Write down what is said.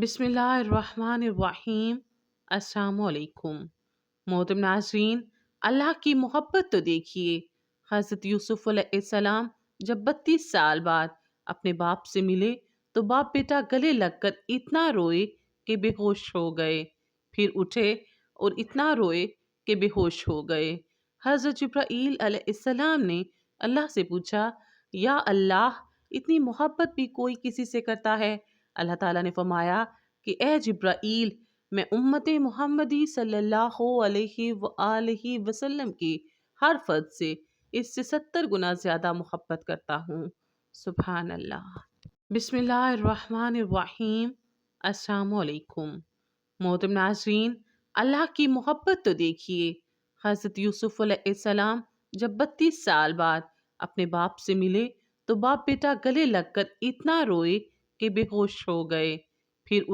बिस्मिल्लाहिर्रहमानिर्रहीम। अस्सलामुअलैकुम। मोहतरम नाज़रीन, अल्लाह की मोहब्बत तो देखिए। हज़रत यूसुफ अलैहिस्सलाम जब 32 साल बाद अपने बाप से मिले तो बाप बेटा गले लगकर इतना रोए कि बेहोश हो गए। फिर उठे और इतना रोए कि बेहोश हो गए। हज़रत जिब्राईल अलैहिस्सलाम ने अल्लाह से पूछा, या अल्लाह, इतनी मोहब्बत भी कोई किसी से करता है? अल्लाह ताला ने फरमाया कि ए जिब्राईल, मैं उम्मते मोहम्मदी सल्लल्लाहु अलैहि वसल्लम की हर फर्द से इससे 70 गुना ज्यादा मोहब्बत करता हूँ। सुभान अल्लाह। बिस्मिल्लाहिर्रहमानिर्रहीम। अस्सलामुअलैकुम। मोहतरम नाज़रीन, अल्लाह की मोहब्बत तो देखिए। हज़रत यूसुफ अलैहिस्सलाम जब 32 साल बाद अपने बाप से मिले तो बाप बेटा गले लगकर इतना रोए कि बेहोश हो गए।